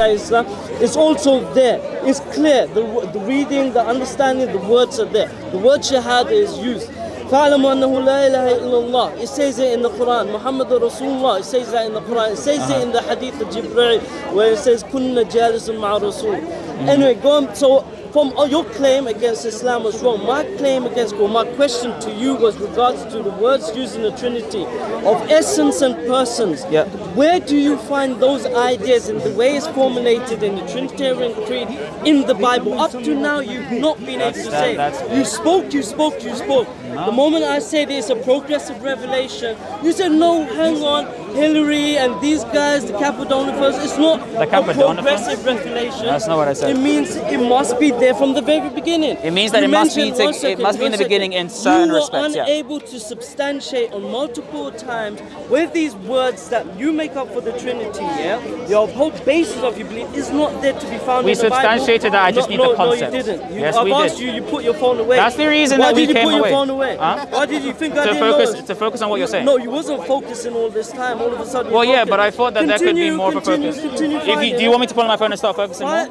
Islam, it's also there. It's clear. The reading, the understanding, the words are there. The word shahada is used. فَعْلَمُوا أَنَّهُ لَا إِلَهَ إِلَّا اللَّهِ. It says it in the Quran. Muhammad Rasulullah. It says that in the Quran. It says it in the Hadith of Jibreel, where it says كُنَّ جَالِسٌ مَعَ Rasul. Anyway, go on. So from your claim against Islam was wrong. My claim against, or my question to you was regards to the words used in the Trinity of essence and persons. Yeah. Where do you find those ideas in the way it's formulated in the Trinitarian Creed in the Bible? Up to now, you've not been able to say. You spoke. No. The moment I said it's a progressive revelation, you said no, hang on, Hillary and these guys, the Cappadonifers, it's not a progressive revelation. That's not what I said. It means it must be there from the very beginning. It means that it must be in the beginning in certain respects. You were unable to substantiate on multiple times with these words that you make up for the Trinity, yeah? Your whole basis of your belief is not there to be found in the Bible. We substantiated that, I just need the concept. No, you didn't. Yes, I've we asked did. you put your phone away. That's the reason that we came away. Why did you put your phone away? Huh? Why did you think I didn't know? To focus on what you're saying. No, you wasn't focusing all this time. All of a sudden. Well, yeah, but I thought that there could be more of a focus. Do you want me to pull on my phone and start focusing more?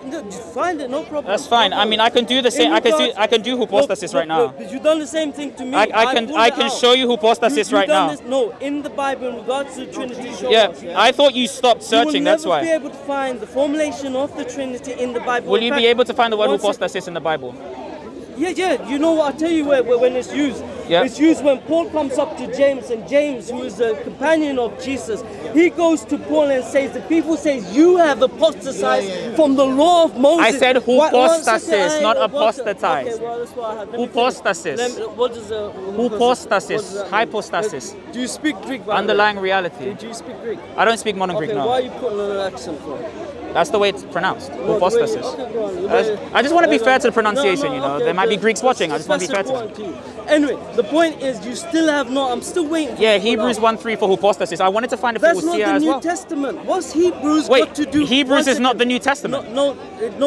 Find it, no problem. That's fine. I mean, I can do the same. I can do hypostasis right now. But you've done the same thing to me. I can show you hypostasis right now. No, in the Bible in regards to the Trinity. Yeah, I thought you stopped searching. That's why. You will never be able to find the formulation of the Trinity in the Bible. Will you be able to find the word hypostasis in the Bible? Yeah. You know what? I'll tell you when it's used. Yeah. It's used when Paul comes up to James, and James, who is a companion of Jesus, he goes to Paul and says, the people say, you have apostatized from the law of Moses. I said hypostasis, not apostatize. Okay, well, that's what I have. Hypostasis. What is a hypostasis? Hypostasis. Do you speak Greek? Underlying reality. Do you speak Greek? I don't speak modern Greek now. Why are you putting an accent for? That's the way it's pronounced. Hypostasis. I just want to be fair to the pronunciation, you know. There might be Greeks watching. I just want to be fair to them. Anyway, the point is you still have not. I'm still waiting. Yeah, Hebrews 1:3 for hypostasis. I wanted to find a full as well. That's not the New Testament. What's Hebrews got to do? Hebrews is not the New Testament. No.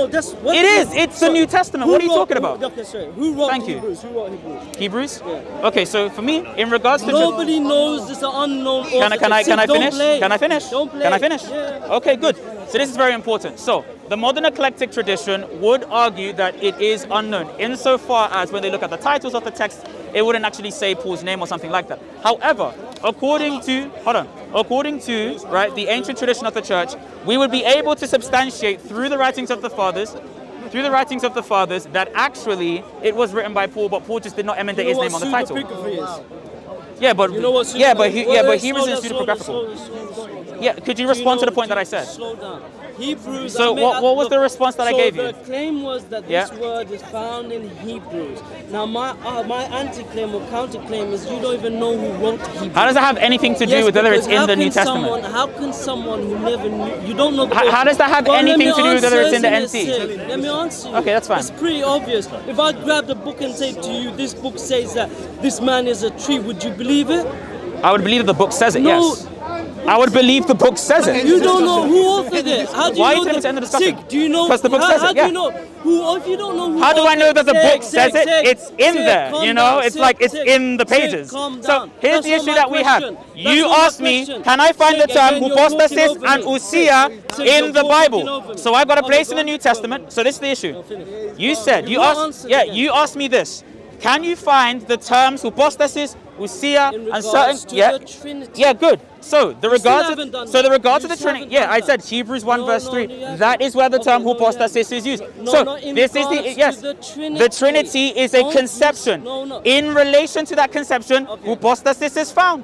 That's what it is. It's the New Testament. What are you talking about? Okay, sorry. Who wrote Hebrews? Who wrote Hebrews? Hebrews? Yeah. Okay, so for me, in regards to nobody knows. It's an unknown author. Can I finish? Can I finish? Don't play. Can I finish? Yeah. Okay, good. So this is very important. So the modern eclectic tradition would argue that it is unknown, insofar as when they look at the titles of the text, it wouldn't actually say Paul's name or something like that. However, according to right, the ancient tradition of the church, we would be able to substantiate through the writings of the fathers, that actually it was written by Paul, but Paul just did not emendate his name on the title. Yeah, but he was in pseudepigraphical. Yeah, could you respond to the point that I said? Slow down. Hebrews. So what was the response that I gave you? The claim was that this word is found in Hebrews. Now my anti-claim or counter-claim is you don't even know who wrote Hebrews. How does that have anything to do with whether it's in the New Testament? How can someone who never knew, you don't know? How does that have anything to do with whether it's in the NT? Let me answer you. Okay, that's fine. It's pretty obvious. If I grabbed a book and say to you, this book says that this man is a tree, would you believe it? I would believe that the book says it, yes. I would believe the book says it. You don't know who authored it. How do you know? Why are you telling me to end the discussion? SIIIG, do you know? Because the book says it, do you know? If you don't know who how do I know that the book says it? It's in there, you know? It's like it's in the pages. So here's the issue that we have. You asked me, can I find the term hypostasis and ousia in the Bible? So I got a place in the New Testament. So this is the issue. You said, you asked me this. Can you find the terms hypostasis, ousia, and certain? Yeah, good. So the regards to the Trinity. Yeah, I said Hebrews 1 verse 3. That is where the term hypostasis is used. So this is the Trinity is a conception. In relation to that conception, hypostasis is found.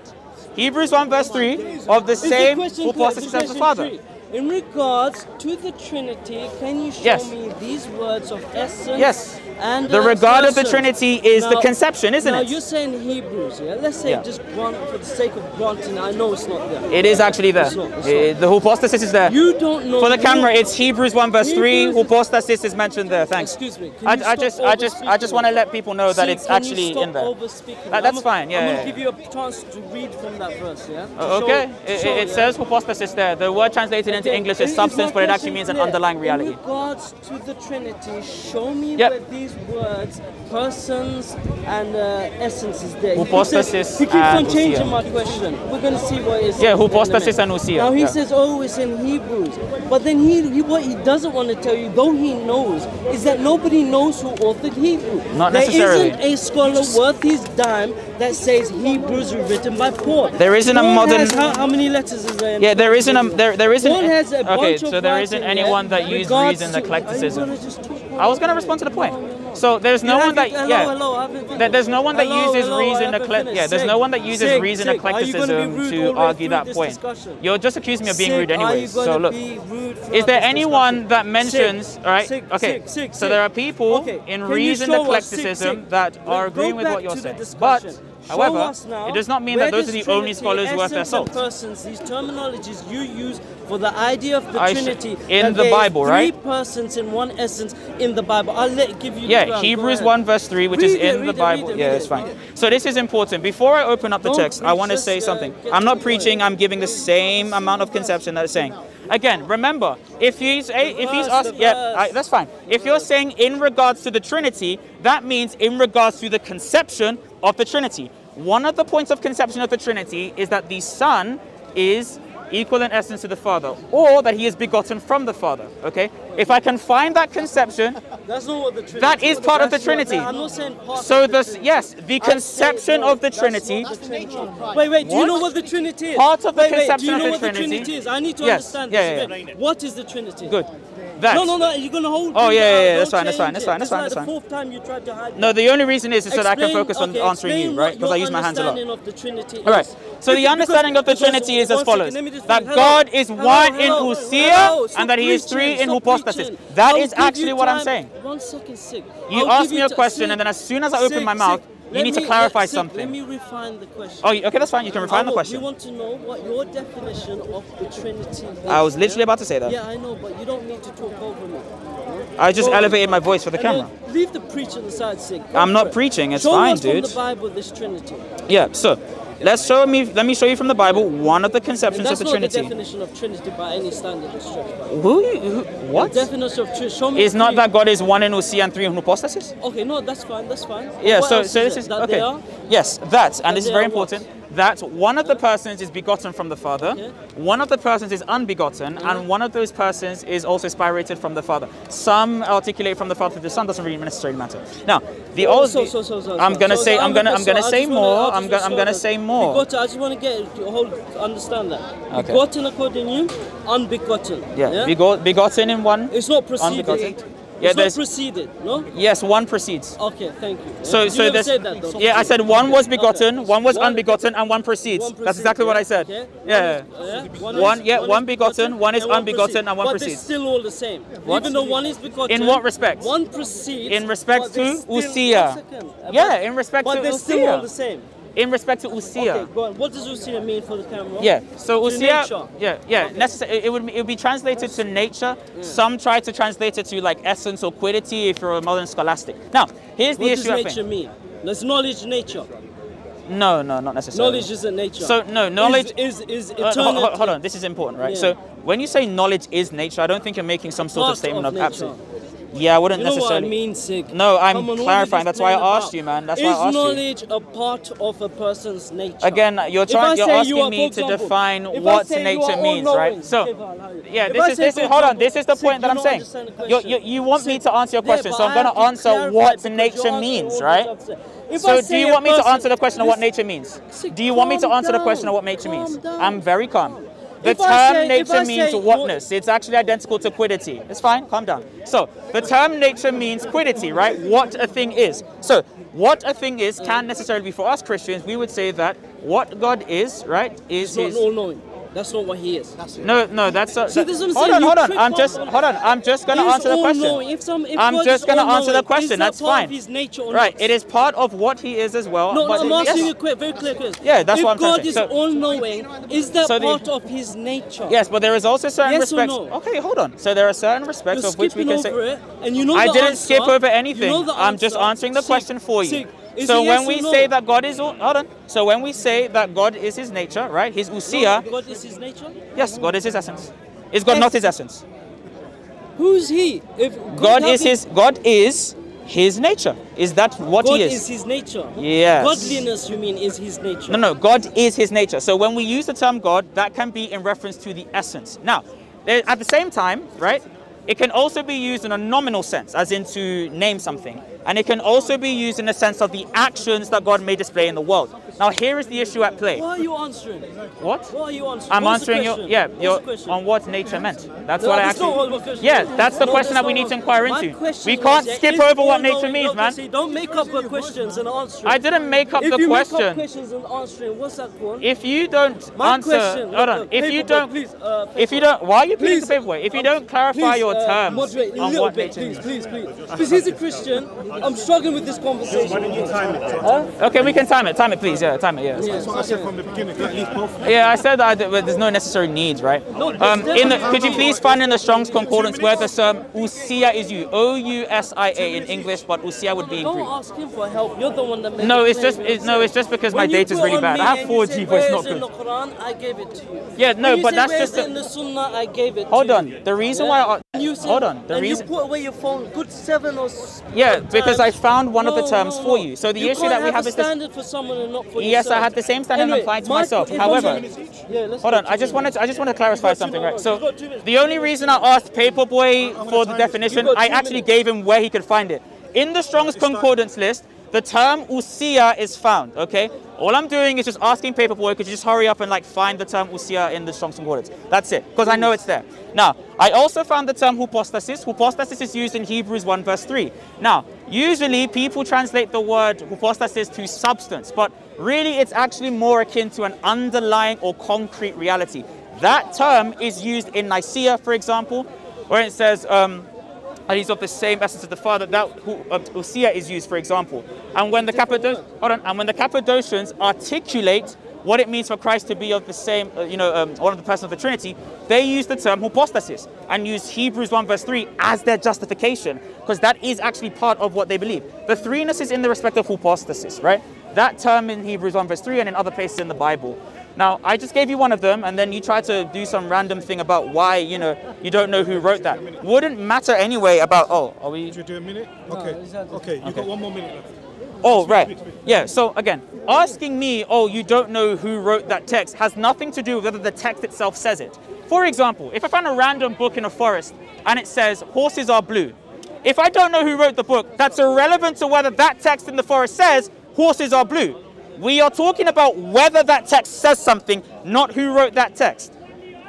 Hebrews 1 verse 3 of the same hypostasis as the Father. In regards to the Trinity, can you show me these words of essence? Yes. And the regard of the Trinity is the conception, isn't it? Now you're saying Hebrews, yeah? Let's say just grant, for the sake of granting, I know it's not there. It is actually there. The hypostasis is there. You don't know. For the camera, it's Hebrews 1 verse 3. Hypostasis is mentioned there. Thanks. Excuse me. I just want to let people know that it's actually in there. That's fine. Yeah. I'm gonna give you a chance to read from that verse. Yeah. Okay. It says hypostasis there. The word translated into English is substance, but it actually means an underlying reality. In regards to the Trinity, show me where these these words, persons and essences there. Hypostasis he keeps on and changing ousia. my question. We're going to see what it is. Yeah, hypostasis and ousia. Now he says, oh, it's in Hebrews. But then what he doesn't want to tell you, though he knows, is that nobody knows who authored Hebrew. Not necessarily. There isn't a scholar worth his dime that says Hebrews were written by Paul. There isn't Paul a modern. Has how many letters is there? Yeah, there isn't a there isn't. Paul has a bunch okay, of so there isn't writing anyone that used reason eclecticism. I was going to respond to the point. So there's no one that there's no one that uses reason there's no one that uses reason eclecticism to argue that point. You're just accusing me of being rude anyways. So look, is there anyone that mentions okay? So there are people in reason eclecticism that are agreeing with what you're saying, but however, it does not mean that those are the only scholars worth their salt. These terminologies you use for the idea of the Trinity in the Bible, right? 3 persons in one essence in the Bible. I'll give you. Yeah, Hebrews 1 verse 3, which is in the Bible. Yeah, it's fine. So this is important. Before I open up the text, I want to say something. I'm not preaching. I'm giving the same amount of conception that it's saying. Again, remember, if he's asked, that's fine. If you're saying in regards to the Trinity, that means in regards to the conception of the Trinity. One of the points of conception of the Trinity is that the Son is equal in essence to the Father, or that he is begotten from the Father. Okay? If I can find that conception, that's not what the Trinity that is part of the Trinity. I'm not saying part so the conception of the Trinity. Wait, do you know what the Trinity is? Part of the conception do you know of what the Trinity. The Trinity is? I need to understand this. Yeah. What is the Trinity? Good. That. No, you're going to hold Oh, yeah, that's fine. That's the 4th time you tried to hide. No, the only reason is so that I can focus on answering you, right? Because I use my hands a lot. Of the Trinity all right. So the understanding of the Trinity is as follows: that God is one in ousia and that He is 3 in hypostasis. That is actually what I'm saying. 1 second, SIIIG. You ask me a question, and then as soon as I open my mouth, you need to clarify something. Let me refine the question. Oh, okay, that's fine. You can refine the question. We want to know what your definition of the Trinity is. I was literally about to say that. Yeah, I know, but you don't need to talk over me. I just elevated my voice for the camera. Leave the preaching aside, SIIIG. I'm not preaching. It's fine, dude. Show us from the Bible this Trinity. Yeah. So, let me show you from the Bible one of the conceptions of the Trinity. That's not the definition of Trinity by any standard of stretch. What? The definition of Trinity. Show me. Is not that God is 1 in ousia and 3 in hypostasis? Okay, no, that's fine. Yeah. What So else this is that okay. They are? Yes, and this is very important. That one of the persons is begotten from the Father, one of the persons is unbegotten, and one of those persons is also spirated from the Father. Some articulate from the Father to the Son, doesn't really necessarily matter. Now, I'm gonna say more. I'm gonna say more. Begotten, I just want to understand that. Okay. Begotten according to you, unbegotten. Yeah. Begotten in one. It's not preceded. Unbegotten. It's not preceded, no? Yes, one precedes. Okay, thank you. So there's said that, though. Yeah, I said one was begotten, one was unbegotten, and one precedes. That's exactly what I said. Okay. Yeah. One begotten, one is unbegotten, and one precedes. But they're still all the same. Even though one is begotten. In what respect? One precedes. In respect to ousia. Yeah, in respect to ousia. But they're still all the same. In respect to ousia. Okay, go on. What does ousia mean for the camera? Yeah, so ousia, it would be translated to nature. Yeah. Some try to translate it to like essence or quiddity if you're a modern scholastic. Now, here's the issue. What does nature mean? Does knowledge nature? No, not necessarily. Knowledge isn't nature. So no, knowledge is eternity. Hold on, this is important, right? Yeah. So when you say knowledge is nature, I don't think you're making some sort of statement of absolute. Yeah, I wouldn't necessarily. What I mean, SIIIG? No, I'm clarifying. That's why I asked you, man. That's why I asked you. Is knowledge a part of a person's nature? You're asking me to define what nature means, right? So, yeah, this is the point that I'm saying. You want me to answer your question, so I'm going to answer what nature means, right? So, do you want me to answer the question of what nature means? Do you want me to answer the question of what nature means? I'm very calm. The term nature means whatness. It's actually identical to quiddity. It's fine, calm down. So, the term nature means quiddity, right? What a thing is. So, what a thing is can necessarily be for us Christians, we would say that what God is, right, is His... Not all-knowing. That's not what He is. No, that's not... Hold on. I'm just going to answer the question. I'm just going to answer the question. That's fine. His nature or right. It is part of what He is as well. No, I'm asking you a very clear question. Yeah, that's what I'm trying to say. If God is all-knowing, is that part of His nature? Yes, but there is also certain respects... Yes or no? Okay, hold on. So there are certain respects of which we can say... I didn't skip over anything. I'm just answering the question for you. So when we say that God is So when we say that God is His nature, right? His ousia. God is His nature? Yes, God is His essence. Is God not His essence? Who's He? God is His nature. Is that what God he is? God is his nature. Yes. Godliness, you mean, is his nature. No, God is his nature. So when we use the term God, that can be in reference to the essence. Now, at the same time, right, it can also be used in a nominal sense, as in to name something. And it can also be used in the sense of the actions that God may display in the world. Now, here is the issue at play. What are you answering? What? What are you answering? I'm What's answering on what nature meant. That's what I actually... Yeah, that's the question that we need to inquire into. We can't skip over what nature means, man. Don't make up the questions and answer. I didn't make up the question. If you make up questions and answering, what's that called? If you don't answer... Hold on. If you don't... Why are you pleading the paperweight? If you don't clarify your terms on what nature means. Please. Because he's a Christian, I'm struggling with this conversation. Why don't you time it? Okay, we can time it. Time it, please. Yeah, time it. Yeah. That's what I said from the beginning. At least both. Yeah, I said that there's no necessary needs, right? Could you please find in the Strong's Concordance where the term usia is used? O-U-S-I-A in English, but usia would be in Greek. Don't ask him for help. You're the one that made No, it's just because my data is really bad. I have 4G, but it's not good. In the Quran, I gave it to you. Yeah, no, but that's just in the Sunnah, I gave it. Hold on. The reason why hold on. The reason you put away your phone good 7 or yeah, because I found one of the terms for you. So the issue that we have is this. Standard for someone and not for yes, yourself. I had the same standard applied to myself. However, hold on. I just want to clarify something, right? So the only reason I asked Paperboy for the definition, I actually gave him where he could find it. In the Strong's Concordance list, the term usia is found, okay? All I'm doing is just asking Paperboy, could you just hurry up and like find the term usia in the Strong's Concordance? That's it, because I know it's there. Now, I also found the term hypostasis. Hypostasis is used in Hebrews 1 verse 3. Now, usually people translate the word hypostasis to substance, but really it's actually more akin to an underlying or concrete reality. That term is used in Nicaea, for example, where it says, and he's of the same essence as the Father. That usia is used, for example. And when the Cappadocians articulate what it means for Christ to be of the same, one of the persons of the Trinity, they use the term hypostasis and use Hebrews 1 verse 3 as their justification, because that is actually part of what they believe. The threeness is in the respect of hypostasis, right? That term in Hebrews 1 verse 3 and in other places in the Bible. Now, I just gave you one of them, and then you tried to do some random thing about why, you don't know who wrote that. Wouldn't matter anyway about, are we... Should we do a minute? Okay. Okay, you've got 1 more minute left. Oh, right. Yeah, so again, asking me, you don't know who wrote that text has nothing to do with whether the text itself says it. For example, if I found a random book in a forest and it says, horses are blue, if I don't know who wrote the book, that's irrelevant to whether that text in the forest says, horses are blue. We are talking about whether that text says something, not who wrote that text.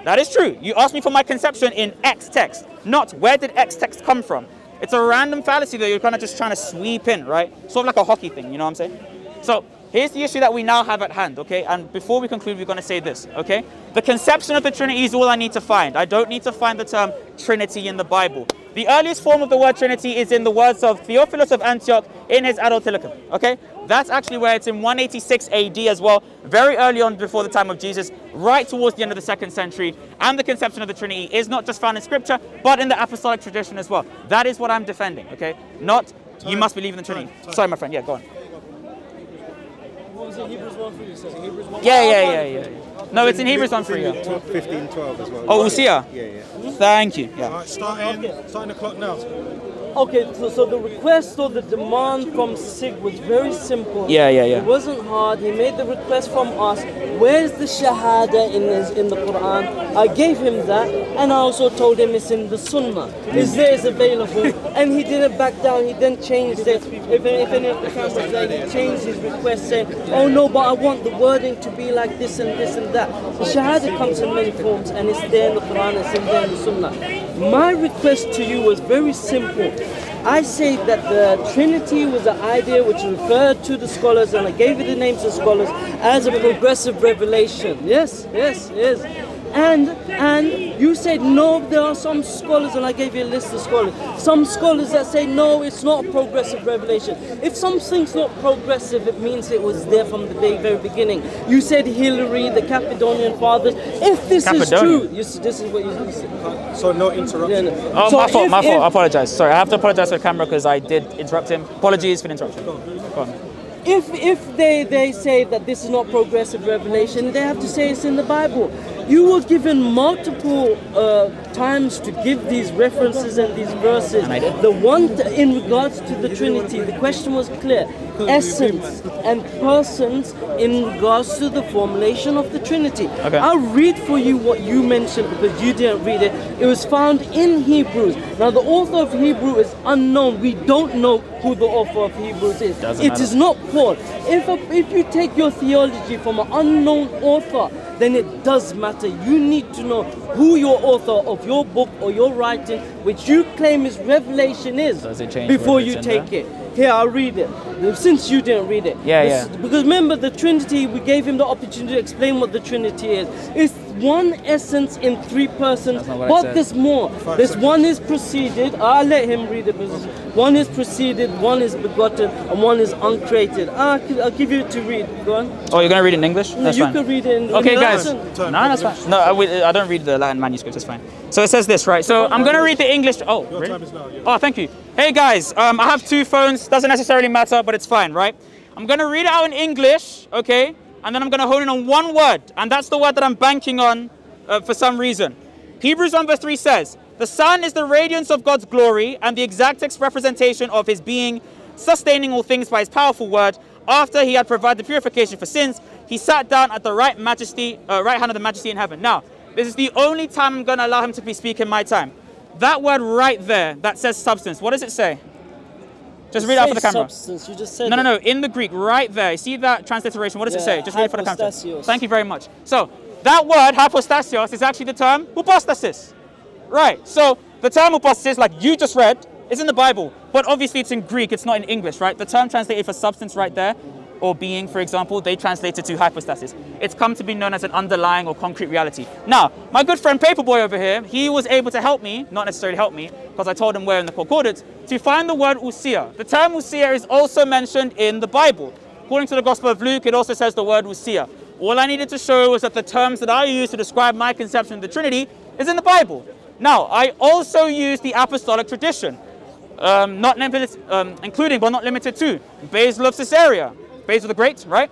That is true. You asked me for my conception in X text, not where did X text come from. It's a random fallacy that you're kind of just trying to sweep in, right? Sort of like a hockey thing, you know what I'm saying? So here's the issue that we now have at hand, okay? And before we conclude, we're going to say this, okay? The conception of the Trinity is all I need to find. I don't need to find the term Trinity in the Bible. The earliest form of the word Trinity is in the words of Theophilus of Antioch in his Adultilicum, okay? That's actually where it's in 186 AD as well, very early on before the time of Jesus, right towards the end of the 2nd century. And the conception of the Trinity is not just found in Scripture, but in the apostolic tradition as well. That is what I'm defending, okay? Not, you must believe in the Trinity. Sorry, my friend, yeah, go on. What was it, Hebrews 1:3 you said? Hebrews 1:3? Yeah. No, it's in Hebrews 1:3, yeah. 15, 12 as well. Oh, usia? Yeah. Thank you, yeah. All right, starting the clock now. Okay, so the request or the demand from SIIG was very simple. Yeah. It wasn't hard. He made the request from us. Where's the Shahada in the Quran? I gave him that, and I also told him it's in the Sunnah. Is there, is available, and he didn't back down. He didn't change it. If any of the cameras there, he changed his request, saying, "Oh no, but I want the wording to be like this and this and that." The Shahada comes in many forms, and it's there in the Quran. It's in there in the Sunnah. My request to you was very simple. I say that the Trinity was an idea which referred to the scholars, and I gave it the names of scholars, as a progressive revelation. Yes. And you said no, there are some scholars, and I gave you a list of scholars. Some scholars that say no, it's not a progressive revelation. If something's not progressive, it means it was there from the very beginning. You said Hilary, the Cappadonian fathers. If this is true, this is what you said. So no interruption. Yeah, no. Oh, so my fault. I apologize. Sorry, I have to apologize to the camera because I did interrupt him. Apologies for the interruption. Go on. If they say that this is not progressive revelation, they have to say it's in the Bible. You were given multiple times to give these references and these verses. The one in regards to the Trinity, the question was clear. Essence and persons in regards to the formulation of the Trinity. Okay. I'll read for you what you mentioned because you didn't read it. It was found in Hebrews. Now the author of Hebrew is unknown. We don't know who the author of Hebrews is. It is not Paul. If you take your theology from an unknown author, then it does matter. You need to know who your author of your book or your writing, which you claim is revelation, is before you take it. Here, I'll read it. Since you didn't read it. Because remember, the Trinity, we gave him the opportunity to explain what the Trinity is. It's one essence in three persons, but there's more. This one is preceded. I'll let him read it. One is preceded, one is begotten, and one is uncreated. I'll give you to read. Go on. Oh, you're going to read it in English? That's you fine. can read it in Okay, guys. Latin. No, that's fine. No, I don't read the Latin manuscript. It's fine. So it says this, right? So I'm going to read the English. Oh, Your really? time is now, yeah. Oh, thank you. Hey, guys. I have two phones. Doesn't necessarily matter, but it's fine, right? I'm going to read it out in English, okay? And then I'm going to hone in on one word. And that's the word that I'm banking on for some reason. Hebrews 1 verse 3 says, "The Son is the radiance of God's glory and the exact representation of his being, sustaining all things by his powerful word. After he had provided purification for sins, he sat down at the right hand of the majesty in heaven." Now, this is the only time I'm going to allow him to be speaking my time. That word right there, that says substance, what does it say? Just read it out for the camera. Substance. You just said No. In the Greek, right there. You see that transliteration? What does it say? Just read it for the camera. Thank you very much. So, that word, hypostasios, is actually the term hypostasis. Right. So, the term hypostasis, like you just read, is in the Bible. But obviously, it's in Greek. It's not in English, right? The term translated for substance right there, or being, for example, they translate it to hypostasis. It's come to be known as an underlying or concrete reality. Now, my good friend Paperboy over here, he was able to help me, not necessarily help me, because I told him where in the concordance, to find the word ousia. The term ousia is also mentioned in the Bible. According to the Gospel of Luke, it also says the word ousia. All I needed to show was that the terms that I use to describe my conception of the Trinity is in the Bible. Now, I also use the apostolic tradition, including but not limited to Basil of Caesarea, Basil the Great, right?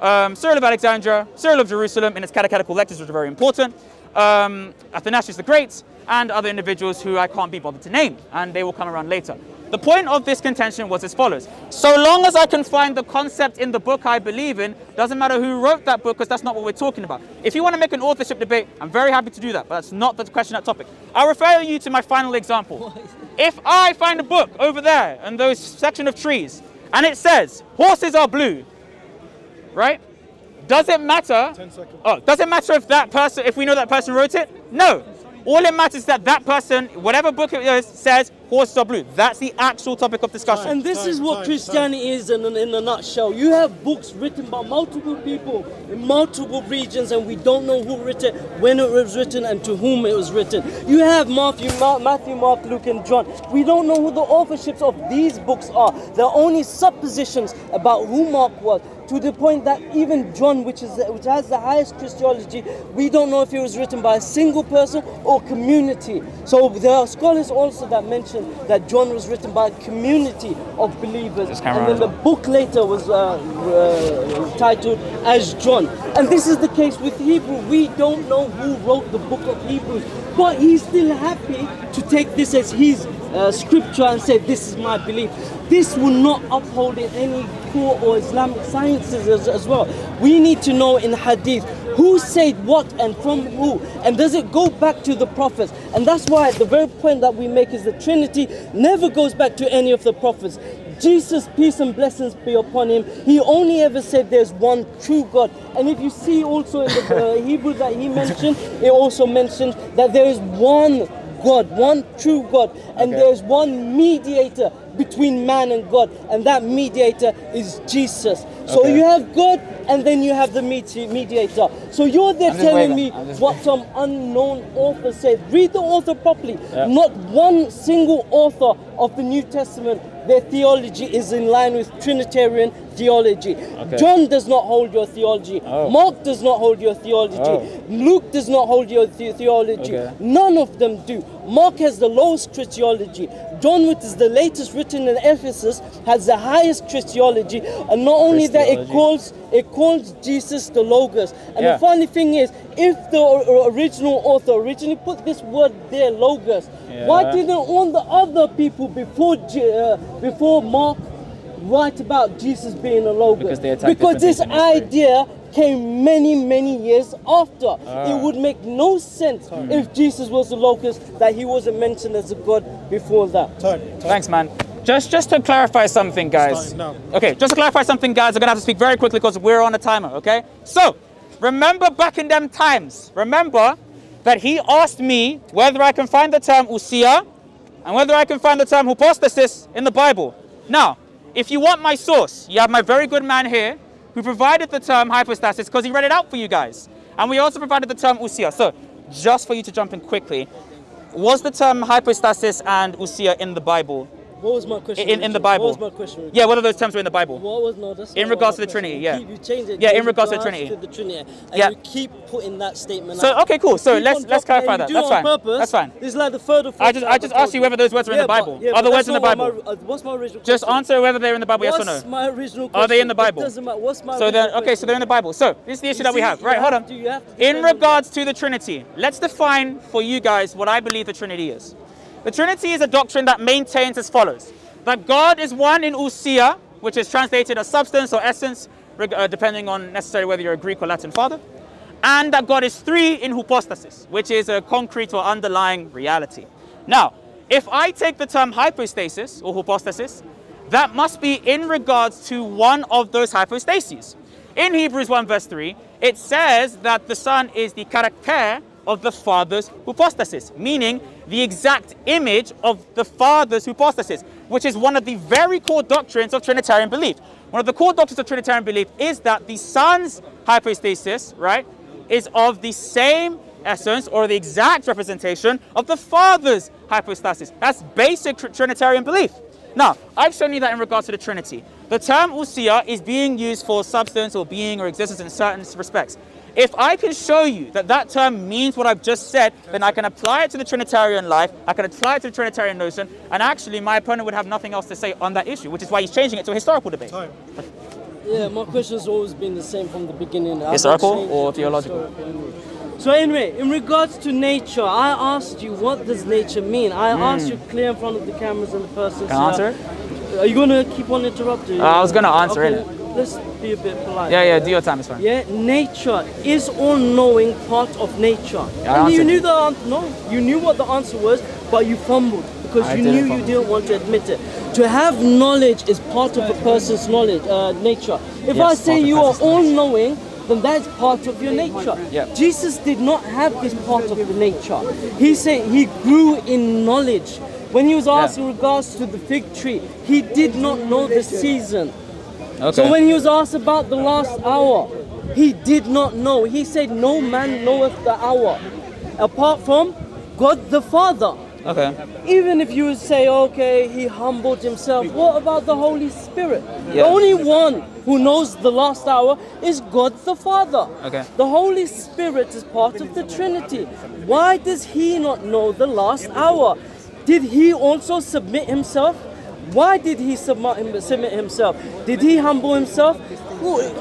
Cyril of Alexandria, Cyril of Jerusalem in its catechetical lectures, which are very important, Athanasius the Great, and other individuals who I can't be bothered to name, and they will come around later. The point of this contention was as follows. So long as I can find the concept in the book I believe in, doesn't matter who wrote that book, because that's not what we're talking about. If you want to make an authorship debate, I'm very happy to do that, but that's not the question, that topic. I'll refer you to my final example. If I find a book over there in those section of trees, and it says, horses are blue, right? Does it matter? 10 seconds. Oh, does it matter if that person, if we know that person wrote it? No. All it matters is that that person, whatever book it is, says horses are blue. That's the actual topic of discussion. And this is what Christianity is in a nutshell. You have books written by multiple people in multiple regions, and we don't know who wrote it, when it was written, and to whom it was written. You have Matthew, Mark, Luke, and John. We don't know who the authorships of these books are. There are only suppositions about who Mark was, to the point that even John, which has the highest Christology, we don't know if it was written by a single person or community. So there are scholars also that mention that John was written by a community of believers, and then the book later was titled as John. And this is the case with Hebrew. We don't know who wrote the book of Hebrews, but he's still happy to take this as his scripture and say, this is my belief. This will not uphold in any core or Islamic sciences as well. We need to know in hadith who said what and from who, and does it go back to the prophets? And that's why the very point that we make is the Trinity never goes back to any of the prophets. Jesus, peace and blessings be upon him, he only ever said there's one true God. And if you see also in the Hebrew that he mentioned, it also mentions that there is one God, one true God, and there's one mediator between man and God, and that mediator is Jesus. So you have God, and then you have the mediator. So you're there telling me what some unknown author said. Read the author properly. Not one single author of the New Testament, their theology is in line with Trinitarian theology. John does not hold your theology. Mark does not hold your theology. Luke does not hold your theology. None of them do. Mark has the lowest Christology. John, which is the latest written in Ephesus, has the highest Christology, and not only that, it calls Jesus the Logos. And the funny thing is, if the original author originally put this word there, Logos, why didn't all the other people before Mark write about Jesus being a Logos? Because this idea came many years after. It would make no sense if Jesus was the Logos that he wasn't mentioned as a God before that. Thanks, man. Just to clarify something, guys. Okay, just to clarify something, guys, I'm gonna have to speak very quickly because we're on a timer, okay? So, remember back in them times, remember that he asked me whether I can find the term usia and whether I can find the term hypostasis in the Bible. Now, if you want my source, you have my very good man here who provided the term hypostasis because he read it out for you guys. And we also provided the term usia. So, just for you to jump in quickly, was the term hypostasis and usia in the Bible? What was my question? In the Bible. What was my question? Yeah, what are those terms were in the Bible? What was, no, that's in regards to the Trinity, You change it. Yeah, in regards to the Trinity. And you keep putting that statement so, out. okay, cool. So let's clarify that. That's fine. That's fine. This is like the third or fourth I just asked you whether those words were in the Bible. Are the words in the Bible? What's my original question? Just answer whether they're in the Bible, yes or no. What's my original question? Are they in the Bible? It doesn't matter. What's my so then, okay, so they're in the Bible. So this is the issue that we have. Right, hold on. In regards to the Trinity, let's define for you guys what I believe the Trinity is. The Trinity is a doctrine that maintains as follows: that God is one in usia, which is translated as substance or essence, depending on necessarily whether you're a Greek or Latin father, and that God is three in hypostasis, which is a concrete or underlying reality. Now, if I take the term hypostasis or hypostasis, that must be in regards to one of those hypostases. In Hebrews 1 verse 3, it says that the Son is the character of the Father's hypostasis, meaning the exact image of the Father's hypostasis, which is one of the very core doctrines of Trinitarian belief. One of the core doctrines of Trinitarian belief is that the Son's hypostasis, right, is of the same essence or the exact representation of the Father's hypostasis. That's basic Trinitarian belief. Now, I've shown you that in regards to the Trinity. The term usia is being used for substance or being or existence in certain respects. If I can show you that that term means what I've just said, then I can apply it to the Trinitarian life, I can apply it to the Trinitarian notion, and actually my opponent would have nothing else to say on that issue, which is why he's changing it to a historical debate. Yeah, my question's always been the same from the beginning. Historical or theological? So anyway, in regards to nature, I asked you, what does nature mean? I asked you clear in front of the cameras and the person. Can I answer? Are you going to keep on interrupting? I was going to answer it. Let's be a bit polite. Yeah, do your time, it's fine. Yeah, nature is all-knowing part of nature. Yeah, and you knew the answer. No, you knew what the answer was, but you fumbled because you knew you didn't want to admit it. To have knowledge is part of a person's knowledge, nature. If I say you are all-knowing, then that's part of your nature. Jesus did not have this part of the nature. He said he grew in knowledge. When he was asked in regards to the fig tree, he did not know the season. So when he was asked about the last hour, he did not know. He said, no man knoweth the hour, apart from God the Father. Even if you would say, okay, he humbled himself, what about the Holy Spirit? The only one who knows the last hour is God the Father. The Holy Spirit is part of the Trinity. Why does he not know the last hour? Did he also submit himself? Why did he submit himself? Did he humble himself?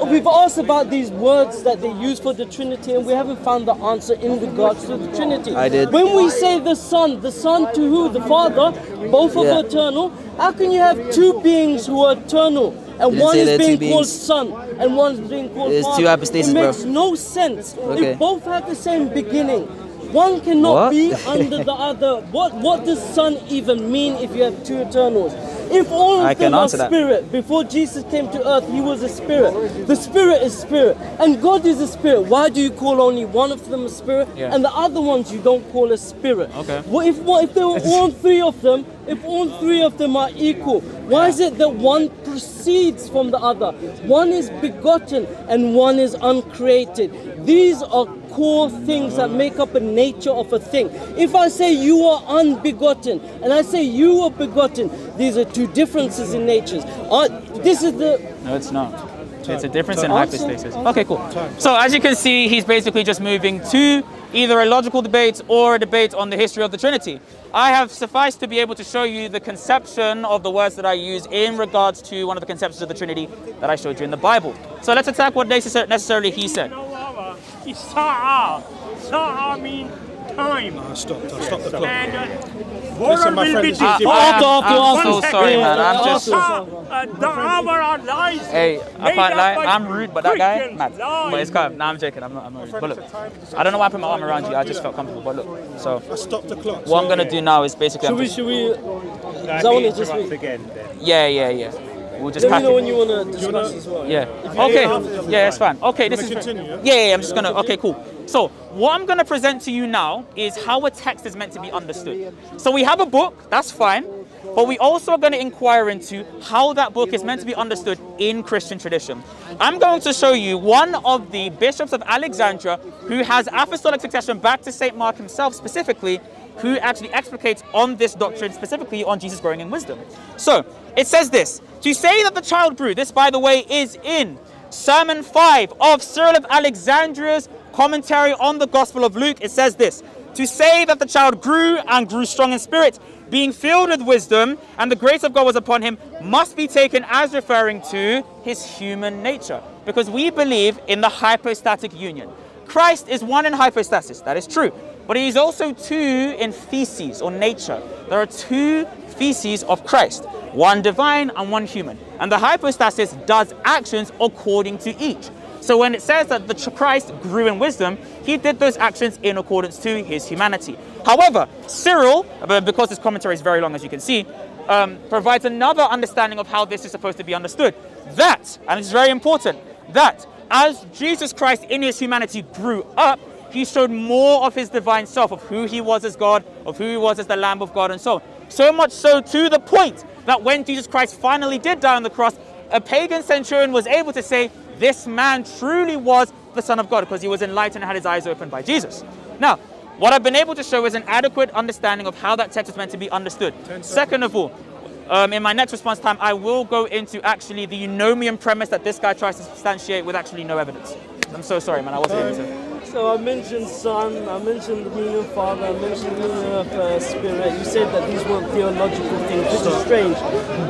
We've asked about these words that they use for the Trinity, and we haven't found the answer in regards to the Trinity. I did. When we say the Son to who? The Father, both of them eternal. How can you have two beings who are eternal, and one is being called Son, and one is being called Father? Two hypostases, it makes no sense. If both have the same beginning, one cannot be under the other. What does Son even mean if you have two eternals? If all of them are spirit, before Jesus came to earth, he was a spirit. The spirit is spirit, and God is a spirit. Why do you call only one of them a spirit, and the other ones you don't call a spirit? What if there were all three of them? If all three of them are equal, why is it that one proceeds from the other? One is begotten and one is uncreated. These are core things that make up a nature of a thing. If I say you are unbegotten and I say you are begotten, these are two differences in natures. This is the... No, it's not. It's a difference in hypostasis. Okay, cool. So as you can see, he's basically just moving to either a logical debate or a debate on the history of the Trinity. I have sufficed to be able to show you the conception of the words that I use in regards to one of the conceptions of the Trinity that I showed you in the Bible. So let's attack what necessarily he said. Sa'a means time. I stopped the clock. And Listen, my friend, I'm so sorry, man. I'm just... the hour lies. Hey, I can't lie. I'm rude, but that guy, mad. But it's calm. Nah, I'm joking. I'm not rude. But look, I don't know why I put my arm around you. I just felt comfortable. But look, so I stopped the clock. what I'm gonna do now is basically. Should we? Again, Yeah. We'll just Let pack me know it. when you wanna discuss as well. Yeah. Okay. Yeah, it's fine. Okay, this is. continue, Yeah. I'm just gonna. Okay, cool. So what I'm gonna present to you now is how a text is meant to be understood. So we have a book. That's fine. But we also are going to inquire into how that book is meant to be understood in Christian tradition. I'm going to show you one of the bishops of Alexandria who has apostolic succession back to St. Mark himself specifically, who actually explicates on this doctrine, specifically on Jesus growing in wisdom. So it says this: to say that the child grew, this by the way is in Sermon 5 of Cyril of Alexandria's commentary on the Gospel of Luke. It says this: to say that the child grew and grew strong in spirit, being filled with wisdom, and the grace of God was upon him, must be taken as referring to his human nature. Because we believe in the hypostatic union. Christ is one in hypostasis, that is true. But he is also two in feces or nature. There are two feces of Christ, one divine and one human. And the hypostasis does actions according to each. So when it says that the Christ grew in wisdom, he did those actions in accordance to his humanity. However, Cyril, because his commentary is very long as you can see, provides another understanding of how this is supposed to be understood. That, and it's very important, that as Jesus Christ in his humanity grew up, he showed more of his divine self, of who he was as God, of who he was as the Lamb of God, and so on. So much so to the point that when Jesus Christ finally did die on the cross, a pagan centurion was able to say, this man truly was the Son of God, because he was enlightened and had his eyes opened by Jesus. Now, what I've been able to show is an adequate understanding of how that text is meant to be understood. Second of all, in my next response time, I will go into actually the eunomian premise that this guy tries to substantiate with actually no evidence. I'm so sorry, man, I wasn't able to. So I mentioned Son, I mentioned the meaning of Father, I mentioned the meaning of Spirit. You said that these weren't theological things, which is strange.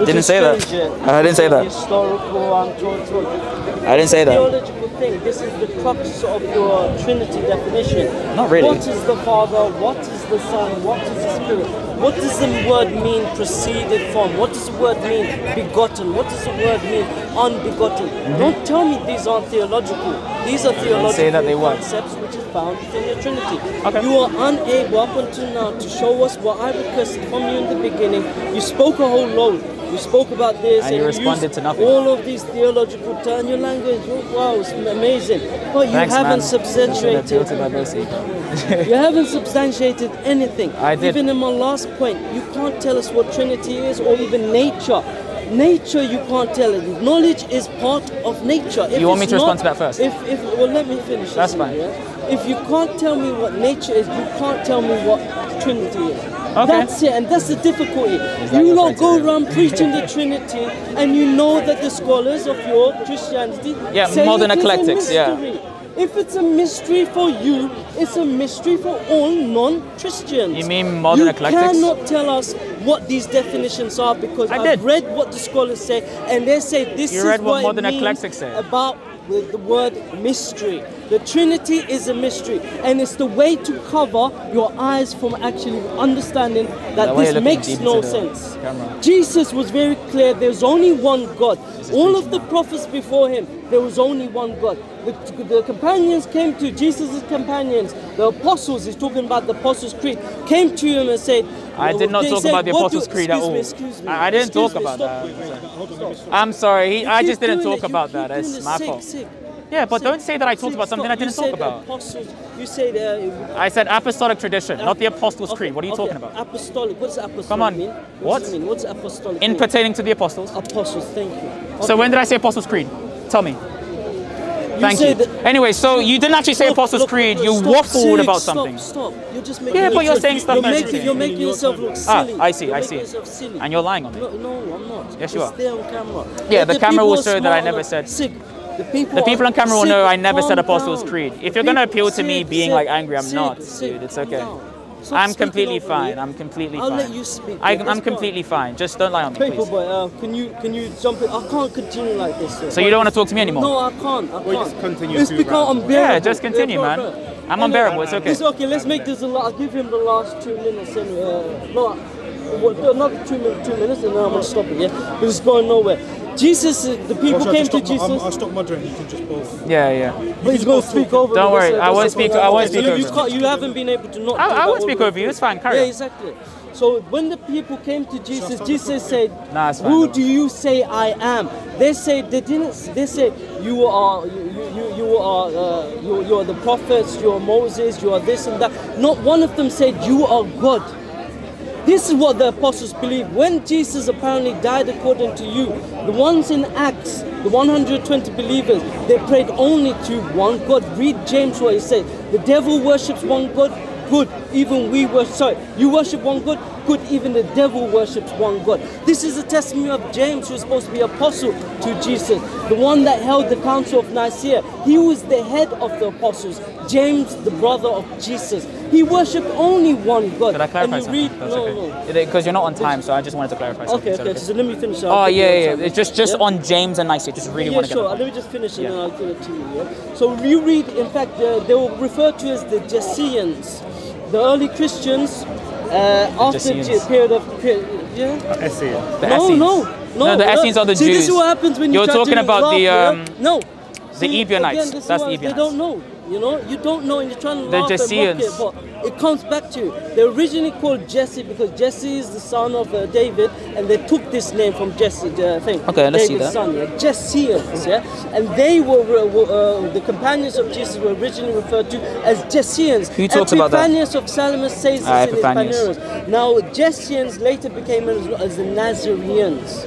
Didn't say that. I didn't say that. Historical, I didn't say that. Theological thing. This is the crux of your Trinity definition. Not really. What is the Father? What is the Son? What is the Spirit? What does the word mean proceeded from? What does the word mean begotten? What does the word mean unbegotten? Don't tell me these aren't theological. These are theological concepts which is found within the Trinity. Okay. You are unable up until now to show us what I requested from you in the beginning. You spoke a whole load. You spoke about this and you responded to nothing. All of these theological terms, your language, wow, it's amazing. But you haven't substantiated. You haven't substantiated anything. I did. Even in my last point, you can't tell us what Trinity is or even nature. Nature, you can't tell it. Knowledge is part of nature. If you want me to respond to that first? Well, let me finish. That's fine. Yeah? If you can't tell me what nature is, you can't tell me what Trinity is. Okay. That's it, and that's the difficulty. You lot go around preaching the Trinity, and you know that the scholars of your Christianity say modern it is eclectics, a mystery. If it's a mystery for you, it's a mystery for all non-Christians. You mean modern eclectics? You cannot tell us what these definitions are, because I've read what the scholars say, and they say this is what modern eclectics say about the word mystery. The Trinity is a mystery, and it's the way to cover your eyes from actually understanding that this makes no sense. Jesus was very clear, there's only one God. All of the prophets before him, there was only one God. The companions came to Jesus' companions, the apostles, he's talking about the Apostles' Creed, came to him and said, I did not talk about the Apostles' Creed at all. I didn't talk about that. I'm sorry, I just didn't talk about that. That's my fault. Yeah, but don't say that I talked about something I didn't talk about. You said I said apostolic tradition, not the Apostles' Creed. What are you talking about? Apostolic. What does apostolic Come on. mean? What? Does it mean? What's apostolic In mean? pertaining to the apostles. Apostles, thank you. Okay. So when did I say Apostles' Creed? Tell me. Thank you. Anyway, so you didn't actually say Apostles' Creed. You waffled about something. Stop. You're just making but you're saying stuff you're making yourself look silly. I see. And you're lying on me. No, I'm not. Yes, you are. It's there on camera. Yeah, the camera will show that I never said. SIIIG, The people on camera will know I never said Apostles' down. Creed. If you're going to appeal to me being like angry, I'm not, dude. It's okay. I'm completely fine. I'm completely fine. I'll let you speak. I'm completely fine. Just don't lie on me, please. Paperboy, can you jump in? I can't continue like this. Sir. So you don't want to talk to me anymore? No, I can't. Well, just continue. It's become unbearable. Yeah, just continue, man. I'm unbearable. It's okay. It's okay. Let's make this a lot. I'll give him the last 2 minutes. And, another 2 minutes, and then I'm gonna stop it. Yeah, but it's going nowhere. Jesus, the people came to Jesus. I'll stop moderating. You can just pause. Yeah. But he's going to speak over me. Don't worry, I won't speak over you. You haven't been able to not. I won't speak over you. It's fine. Carry on. Yeah, exactly. So when the people came to Jesus, Jesus said, Nah, it's fine. "Who do you say I am?" They said they didn't. They said you are the prophets. You are Moses. You are this and that. Not one of them said you are God. This is what the apostles believe. When Jesus apparently died according to you, the ones in Acts, the 120 believers, they prayed only to one God. Read James what he said. The devil worships one God, good. Even we worship, sorry, you worship one God, good. Even the devil worships one God. This is a testimony of James, who is supposed to be apostle to Jesus. The one that held the Council of Nicaea. He was the head of the apostles. James, the brother of Jesus. He worshipped only one God. Could I clarify something? No. Because you're not on time, so I just wanted to clarify something. Okay, so let me finish. Oh, yeah. It's just on James and Nicaea. Just really want to get sure. Let me just finish and then I'll give it to you. Yeah? So you read, in fact, they were referred to as the Jesseans. The early Christians, after the period of... Yeah? Essenes. No, the Essenes are the Jews. See, this is what happens when you're talking about the Ebionites. That's the Ebionites. They don't know. You know, you don't know, and you're trying to laugh and mock it, but it comes back to you. They're originally called Jesse because Jesse is the son of David, and they took this name from Jesse, I think. Okay, let's David's see that. son, Jesseans, and they were the companions of Jesus were originally referred to as Jesseans. Who talks about that? Epiphanius of Salamis says this in his Paneros. Now, Jesseans later became as the Nazareans,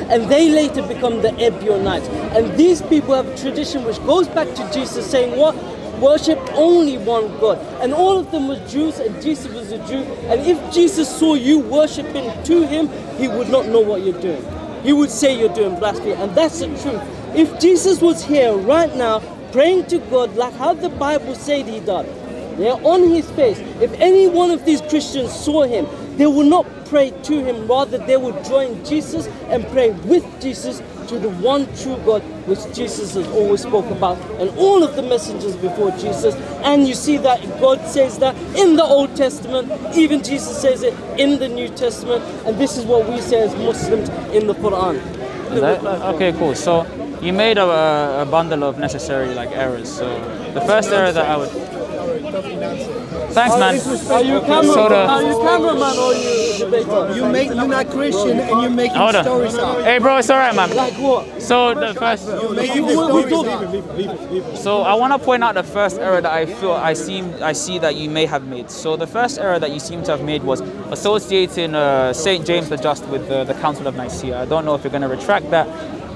and they later become the Ebionites. And these people have a tradition which goes back to Jesus saying what? Worship only one God, and all of them were Jews, and Jesus was a Jew. And if Jesus saw you worshiping to him, he would not know what you're doing. He would say you're doing blasphemy, and that's the truth. If Jesus was here right now praying to God like how the Bible said he did, on his face, if any one of these Christians saw him, they would not pray to him, rather they would join Jesus and pray with Jesus to the one true God, which Jesus has always spoke about, and all of the messengers before Jesus. And you see that God says that in the Old Testament, even Jesus says it in the New Testament, and this is what we say as Muslims in the Quran. Okay, cool. So you made a bundle of necessary errors. So the first error that I would... Thanks, man. Are you cameraman or you debater? You're not Christian and you're making stories up. Hey, bro, it's alright, man. Like what? So the first... So I want to point out the first error that I see that you may have made. So the first error that you seem to have made was associating Saint James the Just with the Council of Nicaea. I don't know if you're going to retract that.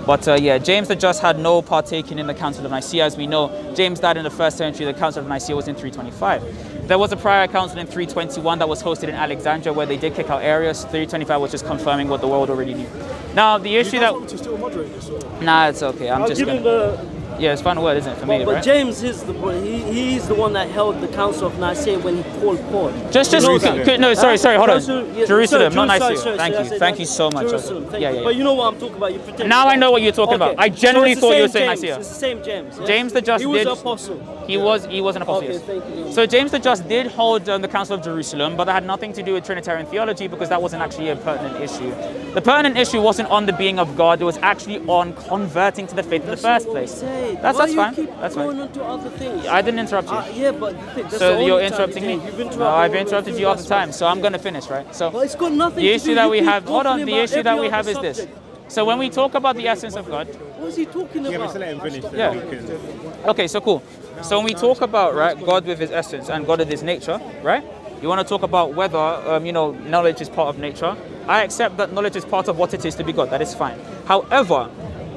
But yeah, James the Just had no partaking in the Council of Nicaea. As we know, James died in the 1st century. The Council of Nicaea was in 325. There was a prior council in 321 that was hosted in Alexandria where they did kick out Arius. 325 was just confirming what the world already knew. Now, the issue that... To still moderate this? Nah, it's okay. I'm just going to... Yeah, it's final word, isn't it, for me, but right? James is he's the one that held the Council of Nicaea when he called Paul. Sorry, hold on. Jerusalem, not Nicaea. Thank you so much. Jerusalem, Yeah. But you know what I'm talking about. You pretend. Now I know what you're talking about. I genuinely thought you were saying Nicaea. It's the same James. Yeah? James the Just did. He was an apostle. He was an apostle. Okay, yes. thank you. So James the Just did hold the Council of Jerusalem, but that had nothing to do with Trinitarian theology because that wasn't actually a pertinent issue. The pertinent issue wasn't on the being of God. It was actually on converting to the faith in the first place. That's fine. That's fine. Going on to other things. I didn't interrupt you. Yeah, but so you're interrupting me. No, I've interrupted you all the time. So I'm going to finish, right? So but it's got nothing the to issue do. that we have. Hold on. The issue that we have is this. So when we talk about the essence of God, what is he talking about? Yeah, but let him finish. Yeah. Okay, so cool. So when we talk about God with his essence and God with his nature, right? You want to talk about whether knowledge is part of nature. I accept that knowledge is part of what it is to be God. That is fine. However,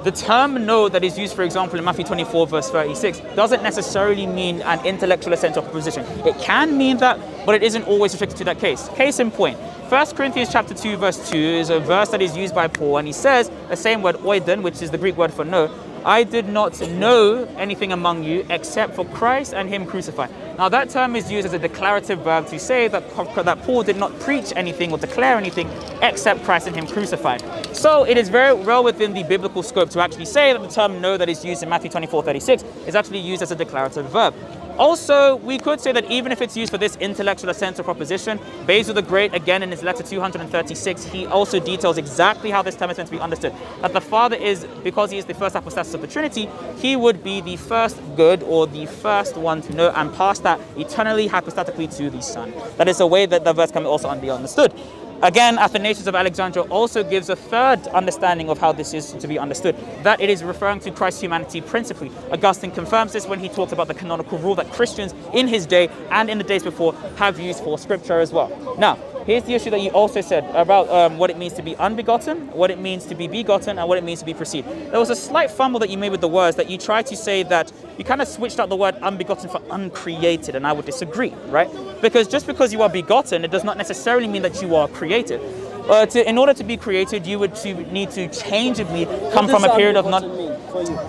the term know that is used, for example, in Matthew 24, verse 36, doesn't necessarily mean an intellectual assent or proposition. It can mean that, but it isn't always restricted to that case. Case in point, 1 Corinthians chapter 2, verse 2 is a verse that is used by Paul, and he says the same word oidon, which is the Greek word for know, I did not know anything among you except for Christ and him crucified. Now that term is used as a declarative verb to say that Paul did not preach anything or declare anything except Christ and him crucified. So it is very well within the biblical scope to actually say that the term know that is used in Matthew 24:36 is actually used as a declarative verb. Also, we could say that even if it's used for this intellectual assent or proposition, Basil the Great, again in his letter 236, he also details exactly how this term is meant to be understood. That the Father is, because he is the first hypostasis of the Trinity, he would be the first good or the first one to know and pass that eternally hypostatically to the Son. That is a way that the verse can also be understood. Again, Athanasius of Alexandria also gives a third understanding of how this is to be understood, that it is referring to Christ's humanity principally. Augustine confirms this when he talks about the canonical rule that Christians in his day and in the days before have used for scripture as well. Now, here's the issue that you also said about what it means to be unbegotten, what it means to be begotten, and what it means to be preceded. There was a slight fumble that you made with the words, that you tried to say that you kind of switched out the word unbegotten for uncreated, and I would disagree, right? Because just because you are begotten, it does not necessarily mean that you are created. In order to be created, you would need to changeably come from a period of non.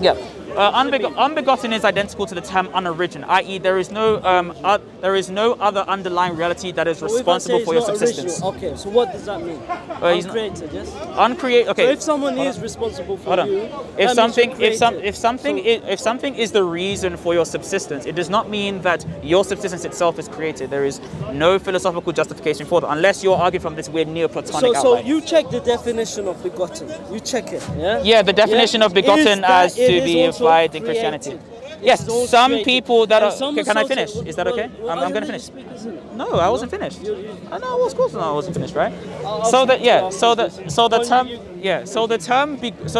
Yeah. Unbegotten is identical to the term unoriginal, i.e. there is no other underlying reality that is responsible for your subsistence. Original. Okay, so what does that mean? Uncreated, yes? Uncreated, okay. So if someone is responsible for you, if something is the reason for your subsistence, it does not mean that your subsistence itself is created. There is no philosophical justification for that, unless you're arguing from this weird Neoplatonic outline. So you check the definition of begotten. You check it, yeah? Yeah, the definition of begotten as to be applied in Christianity. Yes, some people that are. Okay, can I finish? Is that okay? I'm going to finish. No, I wasn't finished. No, of course not. I wasn't finished, right? So that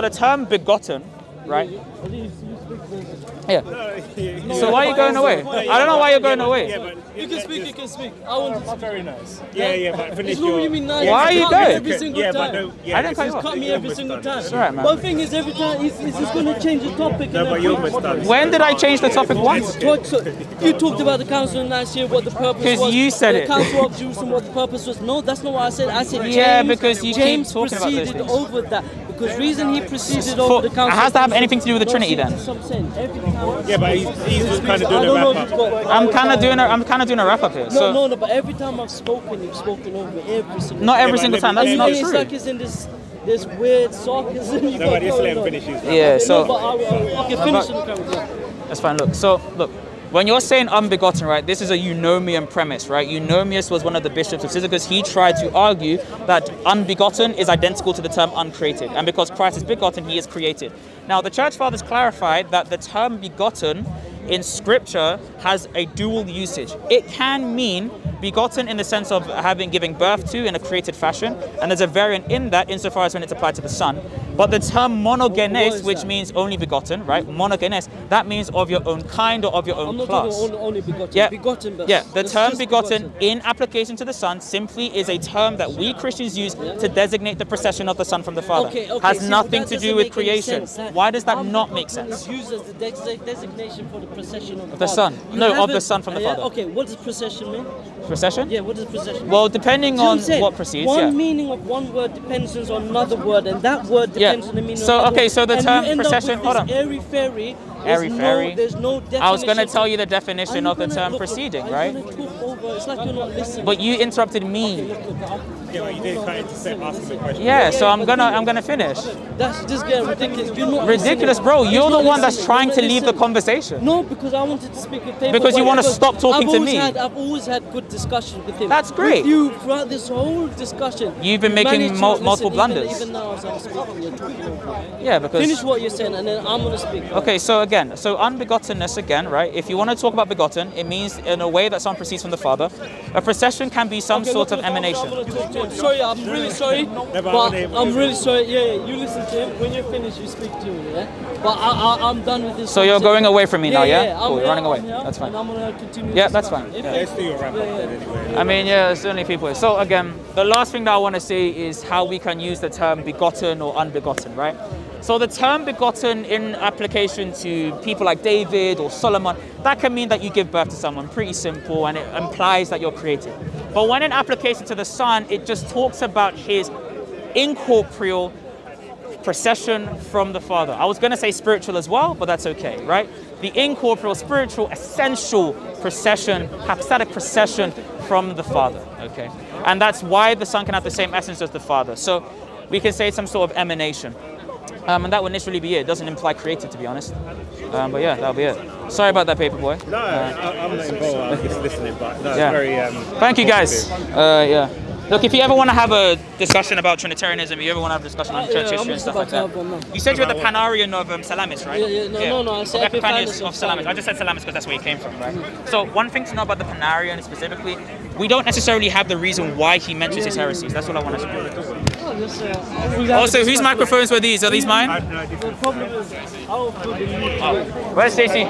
the term begotten, right? Yeah. So why are you going away? I don't know why you're going away. You can speak, you can speak. I want to speak. Very nice. Yeah, but finish your... You mean nice? Why are you going? Every single time. I didn't cut you off. Cut me every single time. It's alright, man. But the thing is, every time he's just going to change the topic. No, but you're almost done. When did I change the topic once? You talked about the Council of Nicaea, what the purpose was. Because you said it. The Council of Jerusalem, what the purpose was. No, that's not what I said. I said James, yeah, because you James keep talking about those proceeded things. over that. Because reason he proceeded over the Council. It has to have anything to do with the Trinity then. Yeah, but he's just kind of doing a wrap up. I'm kind of doing a wrap up here. No, but every time I've spoken, you've spoken over every single time. Not every single time. That's not true. It's like it's in this weird sarcasm. No, but just let him finish his. Yeah. So. Okay, finish the. That's fine. Look. When you're saying unbegotten, right, this is a eunomian premise, right? Eunomius was one of the bishops of SIIIG. He tried to argue that unbegotten is identical to the term uncreated. And because Christ is begotten, he is created. Now, the Church Fathers clarified that the term begotten in Scripture has a dual usage. It can mean begotten in the sense of giving birth to in a created fashion, and there's a variant in that insofar as when it's applied to the Son. But the term monogenes, which means only begotten, right? Monogenes, that means of your own kind or of your own class. I'm not talking only begotten. Yeah, begotten, but yeah. The term begotten in application to the Son simply is a term that we Christians use to designate the procession of the Son from the Father. Has nothing to do with creation. Why does that not make sense? It's used as the designation for the procession of the Son. No, of the Son from the Father. Okay, what does procession mean? Procession? Yeah, what does procession mean? Well, depending on what precedes, one meaning of one word depends on another word, and that word depends on the meaning of another word. So the term procession, hold on. Airy-fairy, there's no definition. I was going to tell you the definition of the term preceding, right? It's like you're not listening. But you interrupted me. Yeah, you did kind of ask the question. Yeah, so I'm gonna finish. That's just getting ridiculous. You're not ridiculous, bro. You're the one that's trying to leave the conversation. No, because I wanted to speak with him. Because you want to stop talking to me. I've always had good discussions with him. That's great. With you throughout this whole discussion. You've been making multiple blunders. Even now as I'm speaking, you're talking over. Yeah, because finish what you're saying, and then I'm gonna speak. Okay, so unbegottenness again, right? If you want to talk about begotten, it means in a way that someone proceeds from the Father. A procession can be some sort of emanation. Sorry, I'm really sorry, but I'm really sorry. Yeah, you listen to him. When you're finished, you speak to me. Yeah, but I'm done with this. So you're going away from me now, yeah? Cool, you're running away. That's fine. And I'm gonna continue. Yeah, that's fine. Let's do your wrap up then anyway. I mean, yeah, it's the only people. So again, the last thing that I want to say is how we can use the term begotten or unbegotten, right? So the term begotten in application to people like David or Solomon, that can mean that you give birth to someone, pretty simple, and it implies that you're created. But when in application to the Son, it just talks about his incorporeal procession from the Father. I was going to say spiritual as well, but that's okay, right? The incorporeal, spiritual, essential procession, hypostatic procession from the Father, okay? And that's why the Son can have the same essence as the Father. So we can say some sort of emanation. And that would literally be it. It doesn't imply created, to be honest. But yeah, that'll be it. Sorry about that, Paperboy. No, I'm not involved. I was just listening, but no, yeah. It's very... Thank you, guys. Yeah. Look, if you ever want to have a discussion about Trinitarianism, you ever want to have a discussion on church history and stuff like that. You said you're the Panarian of Salamis, right? No, I said Epiphanius of Salamis. I just said Salamis because that's where he came from, right? So one thing to know about the Panarian specifically, we don't necessarily have the reason why he mentions his heresies. That's all I want to say. Also, whose microphones were these? Are these mine? The problem is, Where's Stacey?